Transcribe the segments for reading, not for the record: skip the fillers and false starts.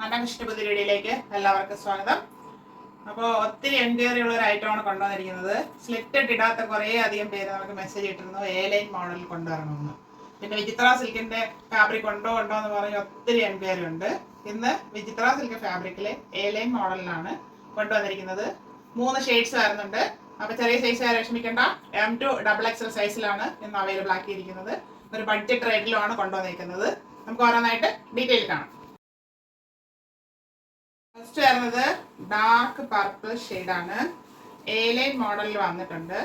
അനകൃഷ്ണ പുതിയ വീഡിയോയിലേക്ക് എല്ലാവർക്കും സ്വാഗതം. അപ്പോൾ ഒത്തിരി എൻക്വയറി ഉള്ള ഒരു ഐറ്റമാണ് കൊണ്ടുവന്നിരിക്കുന്നത്. സ്ലിറ്റഡ് ഇടാത്ത കുറേ അധികം പേര് നമുക്ക് മെസ്സേജ് ഇട്ടിരുന്നു എ ലൈൻ മോഡൽ കൊണ്ടുവരണമെന്ന്. പിന്നെ വിചിത്ര സിൽക്കിന്റെ ഫാബ്രിക് ഉണ്ടോ എന്ന് പറഞ്ഞ് ഒത്തിരി എൻക്വയറി ഉണ്ട്. ഇന്ന് വിചിത്ര സിൽക്ക് ഫാബ്രിക്കിലെ എ ലൈൻ മോഡലിലാണ് കൊണ്ടുവന്നിരിക്കുന്നത്. 3 ഷെയ്ഡ്സ് വരുന്നുണ്ട്. അപ്പോൾ ചെറിയ സൈസ് വിഷമിക്കേണ്ട, M2 XXL സൈസിലാണ് ഇന്ന് അവൈലബിൾ ആക്കിയിരിക്കുന്നത്. ഒരു ബഡ്ജറ്റ് റേറ്റിലുമാണ് കൊണ്ടുവന്നിരിക്കുന്നത്. നമുക്ക് ഓരോന്നായിട്ട് ഡീറ്റെയിൽ കാണാം. ഫസ്റ്റ് വരുന്നത് ഡാർക്ക് പർപ്പിൾ ഷെയ്ഡാണ്. എ ലൈൻ മോഡലിൽ വന്നിട്ടുണ്ട്.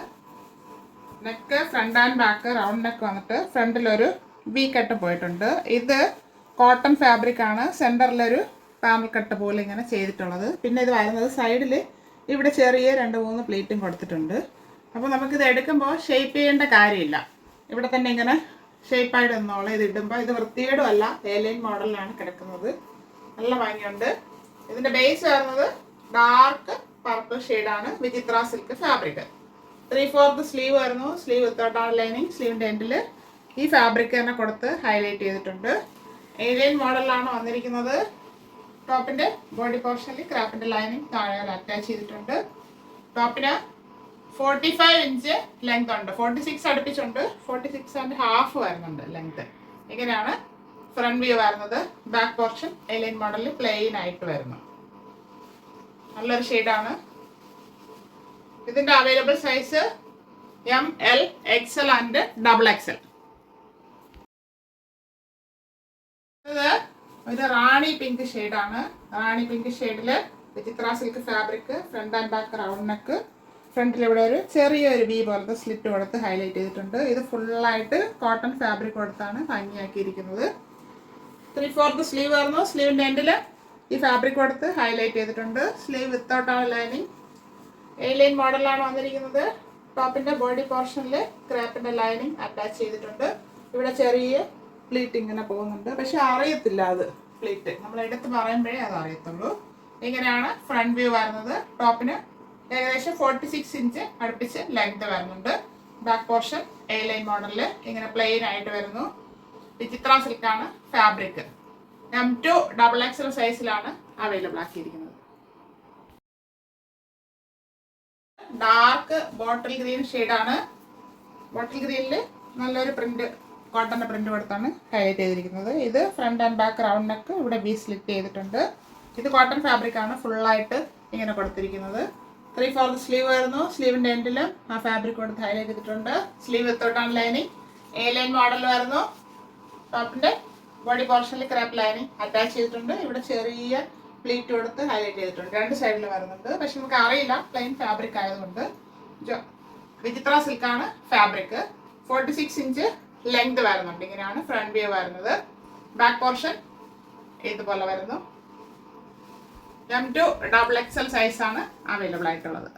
Neck front and back round neck വന്നിട്ട് ഫ്രണ്ടിലൊരു വി കട്ട് പോയിട്ടുണ്ട്. ഇത് കോട്ടൺ ഫാബ്രിക് ആണ്. സെൻറ്ററിലൊരു പാനൽ കട്ട് പോലെ ഇങ്ങനെ ചെയ്തിട്ടുള്ളത്. പിന്നെ ഇത് വരുന്നത് സൈഡിൽ ഇവിടെ ചെറിയ 2-3 പ്ലീറ്റും കൊടുത്തിട്ടുണ്ട്. അപ്പോൾ നമുക്കിത് എടുക്കുമ്പോൾ ഷേപ്പ് ചെയ്യേണ്ട കാര്യമില്ല. ഇവിടെ തന്നെ ഇങ്ങനെ ഷേപ്പായിട്ട് നിന്നോളാം. ഇത് ഇടുമ്പോൾ ഇത് വൃത്തികേടും അല്ല. എ ലൈൻ മോഡലിലാണ് കിടക്കുന്നത്. നല്ല ഭംഗിയുണ്ട്. ഇതിന്റെ ബേസ് വരുന്നത് ഡാർക്ക് പർപ്പിൾ ഷെയ്ഡാണ്. Vichitra silk fabric. 3/4 സ്ലീവ് വരുന്നു. സ്ലീവ് വിത്തൗട്ടാണ് ലൈനിങ്. സ്ലീവിന്റെ എൻഡിൽ ഈ ഫാബ്രിക് തന്നെ കൊടുത്ത് ഹൈലൈറ്റ് ചെയ്തിട്ടുണ്ട്. എ ലൈൻ മോഡലിലാണ് വന്നിരിക്കുന്നത്. ടോപ്പിന്റെ ബോഡി പോർഷനിൽ ക്രാപ്പിന്റെ ലൈനിങ് താഴെ അറ്റാച്ച് ചെയ്തിട്ടുണ്ട്. ടോപ്പിന് 45 ഇഞ്ച് ലെങ്ത് ഉണ്ട്. 46 അടുപ്പിച്ചുണ്ട്. 46.5 വരുന്നുണ്ട് ലെങ്ത്. ഇങ്ങനെയാണ് ഫ്രണ്ട് വ്യൂ വരുന്നത്. ബാക്ക് പോർഷൻ എ ലൈൻ മോഡലിൽ പ്ലെയിൻ ആയിട്ട് വരുന്നു. നല്ലൊരു ഷെയ്ഡാണ്. ഇതിന്റെ available size M, L, XL and XXL. ഇത് ഒരു റാണി പിങ്ക് ഷെയ്ഡാണ്. റാണി പിങ്ക് ഷെയ്ഡില് Vichitra silk fabric. Front and back round neck. ഫ്രണ്ടിൽ ഇവിടെ ഒരു ചെറിയൊരു വി പോലത്തെ സ്ലിറ്റ് കൊടുത്ത് ഹൈലൈറ്റ് ചെയ്തിട്ടുണ്ട്. ഇത് ഫുള്ളായിട്ട് കോട്ടൺ ഫാബ്രിക് കൊടുത്താണ് ഭംഗിയാക്കിയിരിക്കുന്നത്. 3/4 സ്ലീവ് വരുന്നു. സ്ലീവിൻ്റെ എൻഡിൽ ഈ ഫാബ്രിക് കൊടുത്ത് ഹൈലൈറ്റ് ചെയ്തിട്ടുണ്ട്. സ്ലീവ് വിത്തൗട്ടാണ് ലൈനിങ്. എ ലൈൻ മോഡലാണ് വന്നിരിക്കുന്നത്. ടോപ്പിൻ്റെ ബോഡി പോർഷനിൽ ക്രാപ്പിൻ്റെ ലൈനിങ് അറ്റാച്ച് ചെയ്തിട്ടുണ്ട്. ഇവിടെ ചെറിയ പ്ലീറ്റ് ഇങ്ങനെ പോകുന്നുണ്ട്. പക്ഷെ അറിയത്തില്ല അത് പ്ലീറ്റ്. നമ്മൾ എടുത്ത് പറയുമ്പോഴേ അത് അറിയത്തുള്ളൂ. ഇങ്ങനെയാണ് ഫ്രണ്ട് വ്യൂ വരുന്നത്. ടോപ്പിന് ഏകദേശം 46 ഇഞ്ച് അടുപ്പിച്ച് ലെങ്ത് വരുന്നുണ്ട്. ബാക്ക് പോർഷൻ എ ലൈൻ മോഡലിൽ ഇങ്ങനെ പ്ലെയിൻ ആയിട്ട് വരുന്നു. വിചിത്ര സിൽക്കാണ് ഫാബ്രിക്. M2 XXL സൈസിലാണ് അവൈലബിൾ ആക്കിയിരിക്കുന്നത്. ഡാർക്ക് ബോട്ടിൽ ഗ്രീൻ ഷെയ്ഡാണ്. ബോട്ടിൽ ഗ്രീനിൽ നല്ലൊരു പ്രിന്റ്, കോട്ടന്റെ പ്രിന്റ് കൊടുത്താണ് ഹൈലൈറ്റ് ചെയ്തിരിക്കുന്നത്. ഇത് front and back round neck. ഇവിടെ വി സ്ലിറ്റ് ചെയ്തിട്ടുണ്ട്. ഇത് കോട്ടൺ ഫാബ്രിക് ആണ്. ഫുള്ളായിട്ട് ഇങ്ങനെ കൊടുത്തിരിക്കുന്നത്. 3/4 സ്ലീവ് വരുന്നു. സ്ലീവിന്റെ എൻഡിൽ ആ ഫാബ്രിക് കൊടുത്ത് ഹൈലൈറ്റ് ചെയ്തിട്ടുണ്ട്. സ്ലീവ് വിത്തൗട്ടാണ് ലൈനിങ്. എ ലൈൻ മോഡൽ വരുന്നു. ടോപ്പിന്റെ ബോഡി പോർഷനിൽ ക്രാപ്പ് ലൈനിങ് അറ്റാച്ച് ചെയ്തിട്ടുണ്ട്. ഇവിടെ ചെറിയ പ്ലീറ്റ് കൊടുത്ത് ഹൈലൈറ്റ് ചെയ്തിട്ടുണ്ട്. 2 സൈഡിൽ വരുന്നുണ്ട്. പക്ഷെ നമുക്ക് അറിയില്ല, പ്ലെയിൻ ഫാബ്രിക് ആയതുകൊണ്ട്. വിചിത്ര സിൽക്കാണ് ഫാബ്രിക്. 46 ഇഞ്ച് ലെങ്ത് വരുന്നുണ്ട്. ഇങ്ങനെയാണ് ഫ്രണ്ട് വ്യൂ വരുന്നത്. ബാക്ക് പോർഷൻ ഇതുപോലെ വരുന്നു. M2 XXL സൈസാണ് അവൈലബിൾ ആയിട്ടുള്ളത്.